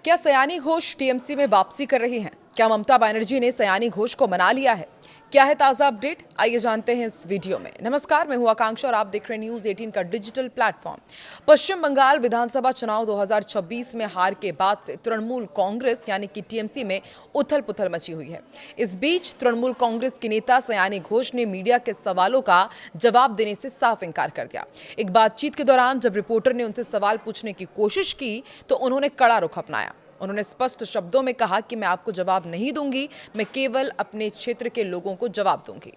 क्या सयानी घोष टीएमसी में वापसी कर रही हैं? क्या ममता बनर्जी ने सयानी घोष को मना लिया है? क्या है ताजा अपडेट, आइए जानते हैं इस वीडियो में। नमस्कार, मैं हूं आकांक्षा और आप देख रहे हैं न्यूज 18 का डिजिटल प्लेटफॉर्म। पश्चिम बंगाल विधानसभा चुनाव 2026 में हार के बाद से तृणमूल कांग्रेस यानी कि टीएमसी में उथल पुथल मची हुई है। इस बीच तृणमूल कांग्रेस की नेता सयानी घोष ने मीडिया के सवालों का जवाब देने से साफ इनकार कर दिया। एक बातचीत के दौरान जब रिपोर्टर ने उनसे सवाल पूछने की कोशिश की तो उन्होंने कड़ा रुख अपनाया। उन्होंने स्पष्ट शब्दों में कहा कि मैं आपको जवाब नहीं दूंगी, मैं केवल अपने क्षेत्र के लोगों को जवाब दूंगी।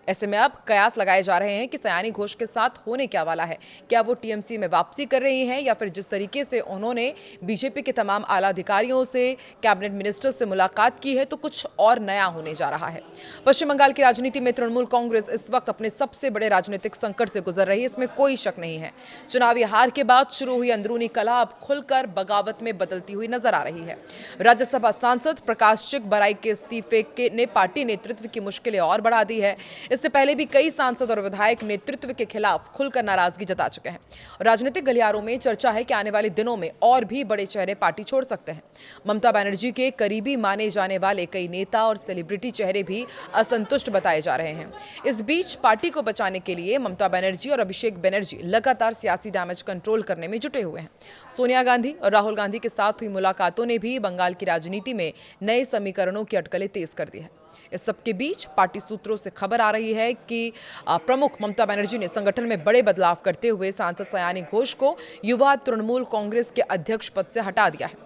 ऐसे में अब कयास लगाए जा रहे हैं कि सयानी घोष के साथ होने क्या वाला है। क्या वो टीएमसी में वापसी कर रही हैं या फिर जिस तरीके से उन्होंने बीजेपी के तमाम आला अधिकारियों से, कैबिनेट मिनिस्टर से मुलाकात की है तो कुछ और नया होने जा रहा है। पश्चिम बंगाल की राजनीति में तृणमूल कांग्रेस इस वक्त अपने सबसे बड़े राजनीतिक संकट से गुजर रही है, इसमें कोई शक नहीं है। चुनावी हार के बाद शुरू हुई अंदरूनी कलह अब खुलकर बगावत में बदलती हुई नजर आ रही है। राज्यसभा सांसद प्रकाश चिक बराई के इस्तीफे ने पार्टी नेतृत्व की मुश्किलें और बढ़ा दी है। इससे पहले भी कई सांसद और विधायक नेतृत्व के खिलाफ खुलकर नाराजगी जता चुके हैं। राजनीतिक गलियारों में चर्चा है कि आने वाले दिनों में और भी बड़े चेहरे पार्टी छोड़ सकते हैं। ममता बनर्जी के करीबी माने जाने वाले कई नेता और सेलिब्रिटी चेहरे भी असंतुष्ट बताए जा रहे हैं। इस बीच पार्टी को बचाने के लिए ममता बनर्जी और अभिषेक बनर्जी लगातार सियासी डैमेज कंट्रोल करने में जुटे हुए हैं। सोनिया गांधी और राहुल गांधी के साथ हुई मुलाकातों ने भी बंगाल की राजनीति में नए समीकरणों की अटकलें तेज कर दी है। इस सबके बीच पार्टी सूत्रों से खबर आ रही है कि प्रमुख ममता बनर्जी ने संगठन में बड़े बदलाव करते हुए सांसद सयानी घोष को युवा तृणमूल कांग्रेस के अध्यक्ष पद से हटा दिया है।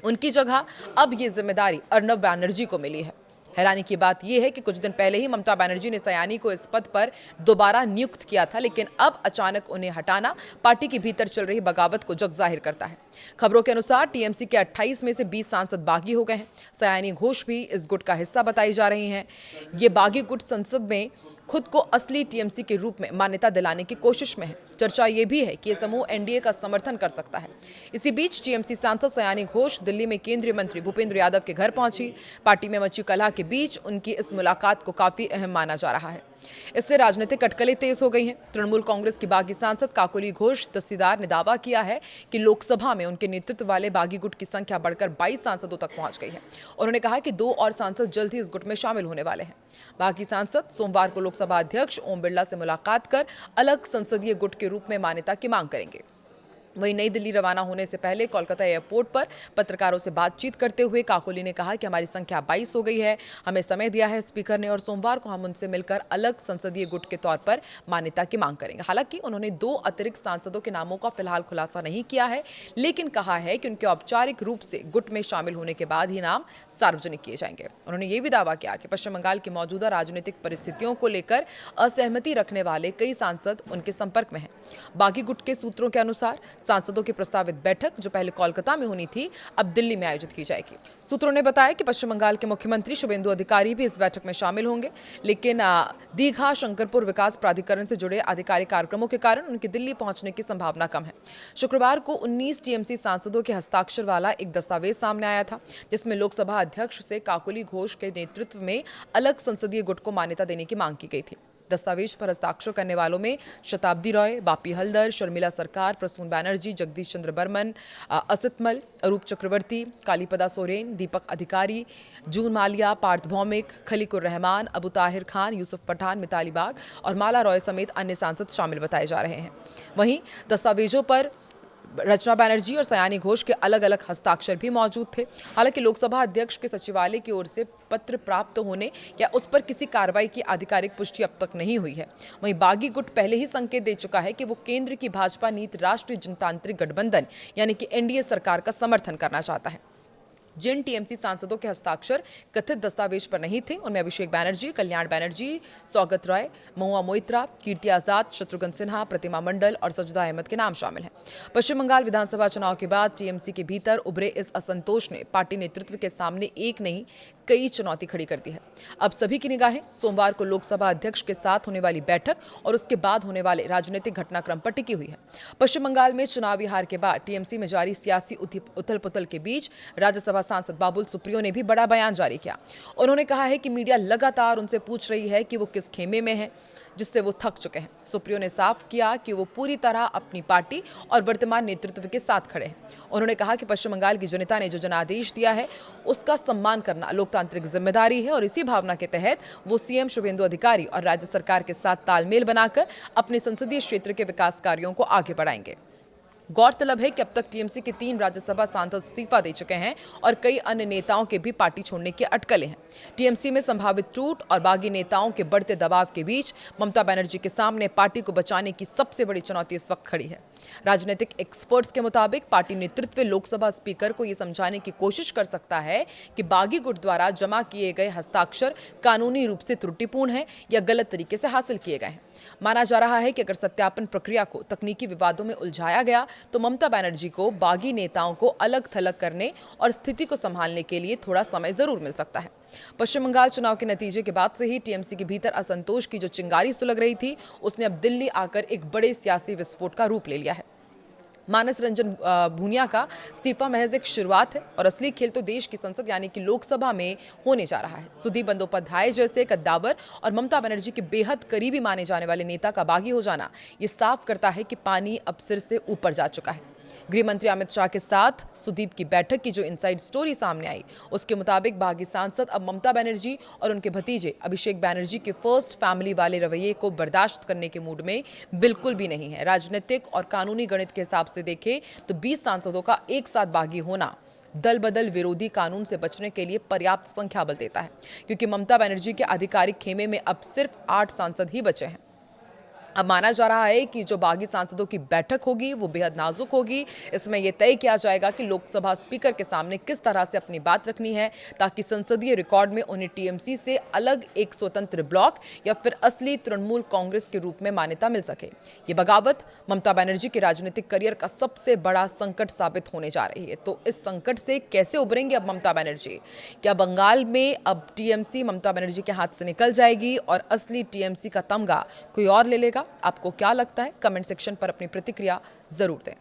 उनकी जगह अब ये जिम्मेदारी अर्नब बनर्जी को मिली है। हैरानी की बात यह है कि कुछ दिन पहले ही ममता बनर्जी ने सयानी को इस पद पर दोबारा नियुक्त किया था, लेकिन अब अचानक उन्हें हटाना पार्टी के भीतर चल रही बगावत को जग जाहिर करता है। खबरों के अनुसार टीएमसी के 28 में से 20 सांसद बागी हो गए हैं। सयानी घोष भी इस गुट का हिस्सा बताई जा रही हैं। ये बागी गुट संसद में खुद को असली टीएमसी के रूप में मान्यता दिलाने की कोशिश में है। चर्चा ये भी है कि ये समूह एनडीए का समर्थन कर सकता है। इसी बीच टीएमसी सांसद सयानी घोष दिल्ली में केंद्रीय मंत्री भूपेंद्र यादव के घर पहुंची। पार्टी में मची कलह के बीच उनकी इस मुलाकात को काफी अहम माना जा रहा है। इससे राजनीतिक अटकलें तेज हो गई हैं। तृणमूल कांग्रेस की बागी सांसद काकोली घोष दस्तीदार ने दावा किया है कि लोकसभा में उनके नेतृत्व वाले बागी गुट की संख्या बढ़कर 22 सांसदों तक पहुंच गई है। उन्होंने कहा कि 2 और सांसद जल्द ही इस गुट में शामिल होने वाले हैं। बागी सांसद सोमवार को लोकसभा अध्यक्ष ओम बिरला से मुलाकात कर अलग संसदीय गुट के रूप में मान्यता की मांग करेंगे। वहीं नई दिल्ली रवाना होने से पहले कोलकाता एयरपोर्ट पर पत्रकारों से बातचीत करते हुए काकोली ने कहा कि हमारी संख्या 22 हो गई है, हमें समय दिया है स्पीकर ने और सोमवार को हम उनसे मिलकर अलग संसदीय गुट के तौर पर मान्यता की मांग करेंगे। हालांकि उन्होंने 2 अतिरिक्त सांसदों के नामों का फिलहाल खुलासा नहीं किया है, लेकिन कहा है कि उनके औपचारिक रूप से गुट में शामिल होने के बाद ही नाम सार्वजनिक किए जाएंगे। उन्होंने ये भी दावा किया कि पश्चिम बंगाल की मौजूदा राजनीतिक परिस्थितियों को लेकर असहमति रखने वाले कई सांसद उनके संपर्क में हैं। बागी गुट के सूत्रों के अनुसार सांसदों की प्रस्तावित बैठक जो पहले कोलकाता में होनी थी अब दिल्ली में आयोजित की जाएगी। सूत्रों ने बताया कि पश्चिम बंगाल के मुख्यमंत्री शुभेंदु अधिकारी भी इस बैठक में शामिल होंगे, लेकिन दीघा शंकरपुर विकास प्राधिकरण से जुड़े आधिकारिक कार्यक्रमों के कारण उनके दिल्ली पहुंचने की संभावना कम है। शुक्रवार को 19 टीएमसी सांसदों के हस्ताक्षर वाला एक दस्तावेज सामने आया था, जिसमें लोकसभा अध्यक्ष से काकोली घोष के नेतृत्व में अलग संसदीय गुट को मान्यता देने की मांग की गई थी। दस्तावेज पर हस्ताक्षर करने वालों में शताब्दी रॉय, बापी हल्दर, शर्मिला सरकार, प्रसून बैनर्जी, जगदीश चंद्र बर्मन, असित मल, अरूप चक्रवर्ती, कालीपदा सोरेन, दीपक अधिकारी, जून मालिया, पार्थ भौमिक, खलीकुर रहमान, अबू ताहिर खान, यूसुफ पठान, मिताली बाग और माला रॉय समेत अन्य सांसद शामिल बताए जा रहे हैं। वहीं दस्तावेजों पर रचना बनर्जी और सयानी घोष के अलग अलग हस्ताक्षर भी मौजूद थे। हालांकि लोकसभा अध्यक्ष के सचिवालय की ओर से पत्र प्राप्त होने या उस पर किसी कार्रवाई की आधिकारिक पुष्टि अब तक नहीं हुई है। वहीं बागी गुट पहले ही संकेत दे चुका है कि वो केंद्र की भाजपा नीति राष्ट्रीय जनतांत्रिक गठबंधन यानी कि एनडीए सरकार का समर्थन करना चाहता है। जिन टीएमसी सांसदों के हस्ताक्षर कथित दस्तावेज पर नहीं थे उनमें अभिषेक बनर्जी, कल्याण बनर्जी, सौगत राय, महुआ मोइत्रा, कीर्ति आजाद, शत्रुघ्न सिन्हा, प्रतिमा मंडल और सजदा अहमद के नाम शामिल हैं। पश्चिम बंगाल विधानसभा चुनाव के बाद टीएमसी के भीतर उभरे इस असंतोष ने पार्टी नेतृत्व के सामने एक नहीं कई चुनौती खड़ी कर दी है। अब सभी की निगाहें सोमवार को लोकसभा अध्यक्ष के साथ होने वाली बैठक और उसके बाद होने वाले राजनीतिक घटनाक्रम पर टिकी हुई है। पश्चिम बंगाल में चुनावी हार के बाद टीएमसी में जारी सियासी उथल पुथल के बीच राज्यसभा लोकसभा सांसद बाबुल सुप्रियो ने भी बड़ा बयान जारी किया। उन्होंने कहा है कि मीडिया लगातार उनसे पूछ रही है कि वो किस खेमे में है, जिससे वो थक चुके हैं। सुप्रियो ने साफ किया कि वो पूरी तरह अपनी पार्टी और वर्तमान नेतृत्व के साथ खड़े हैं। उन्होंने कहा कि पश्चिम बंगाल की जनता ने जो जनादेश दिया है उसका सम्मान करना लोकतांत्रिक जिम्मेदारी है और इसी भावना के तहत वो सीएम शुभेंदु अधिकारी और राज्य सरकार के साथ तालमेल बनाकर अपने संसदीय क्षेत्र के विकास कार्यों को आगे बढ़ाएंगे। गौरतलब है कि अब तक टीएमसी के 3 राज्यसभा सांसद इस्तीफा दे चुके हैं और कई अन्य नेताओं के भी पार्टी छोड़ने की अटकलें हैं। टीएमसी में संभावित टूट और बागी नेताओं के बढ़ते दबाव के बीच ममता बनर्जी के सामने पार्टी को बचाने की सबसे बड़ी चुनौती इस वक्त खड़ी है। राजनीतिक एक्सपर्ट्स के मुताबिक पार्टी नेतृत्व लोकसभा स्पीकर को यह समझाने की कोशिश कर सकता है कि बागी गुट द्वारा जमा किए गए हस्ताक्षर कानूनी रूप से त्रुटिपूर्ण है या गलत तरीके से हासिल किए गए हैं। माना जा रहा है कि अगर सत्यापन प्रक्रिया को तकनीकी विवादों में उलझाया गया तो ममता बनर्जी को बागी नेताओं को अलग थलग करने और स्थिति को संभालने के लिए थोड़ा समय जरूर मिल सकता है। पश्चिम बंगाल चुनाव के नतीजे के बाद से ही टीएमसी के भीतर असंतोष की जो चिंगारी सुलग रही थी उसने अब दिल्ली आकर एक बड़े सियासी विस्फोट का रूप ले लिया है। मानस रंजन भूनिया का इस्तीफा महज एक शुरुआत है और असली खेल तो देश की संसद यानी कि लोकसभा में होने जा रहा है। सुदीप बंदोपाध्याय जैसे कद्दावर और ममता बनर्जी के बेहद करीबी माने जाने वाले नेता का बागी हो जाना ये साफ करता है कि पानी अब सिर से ऊपर जा चुका है। गृह मंत्री अमित शाह के साथ सुदीप की बैठक की जो इनसाइड स्टोरी सामने आई उसके मुताबिक बागी सांसद अब ममता बनर्जी और उनके भतीजे अभिषेक बनर्जी के फर्स्ट फैमिली वाले रवैये को बर्दाश्त करने के मूड में बिल्कुल भी नहीं है। राजनीतिक और कानूनी गणित के हिसाब से देखें तो 20 सांसदों का एक साथ बागी होना दल बदल विरोधी कानून से बचने के लिए पर्याप्त संख्या बल देता है, क्योंकि ममता बनर्जी के आधिकारिक खेमे में अब सिर्फ 8 सांसद ही बचे हैं। अब माना जा रहा है कि जो बागी सांसदों की बैठक होगी वो बेहद नाजुक होगी। इसमें यह तय किया जाएगा कि लोकसभा स्पीकर के सामने किस तरह से अपनी बात रखनी है ताकि संसदीय रिकॉर्ड में उन्हें टीएमसी से अलग एक स्वतंत्र ब्लॉक या फिर असली तृणमूल कांग्रेस के रूप में मान्यता मिल सके। ये बगावत ममता बनर्जी के राजनीतिक करियर का सबसे बड़ा संकट साबित होने जा रही है। तो इस संकट से कैसे उभरेंगे अब ममता बनर्जी? क्या बंगाल में अब टीएमसी ममता बनर्जी के हाथ से निकल जाएगी और असली टीएमसी का तमगा कोई और ले लेगा? आपको क्या लगता है? कमेंट सेक्शन पर अपनी प्रतिक्रिया जरूर दें।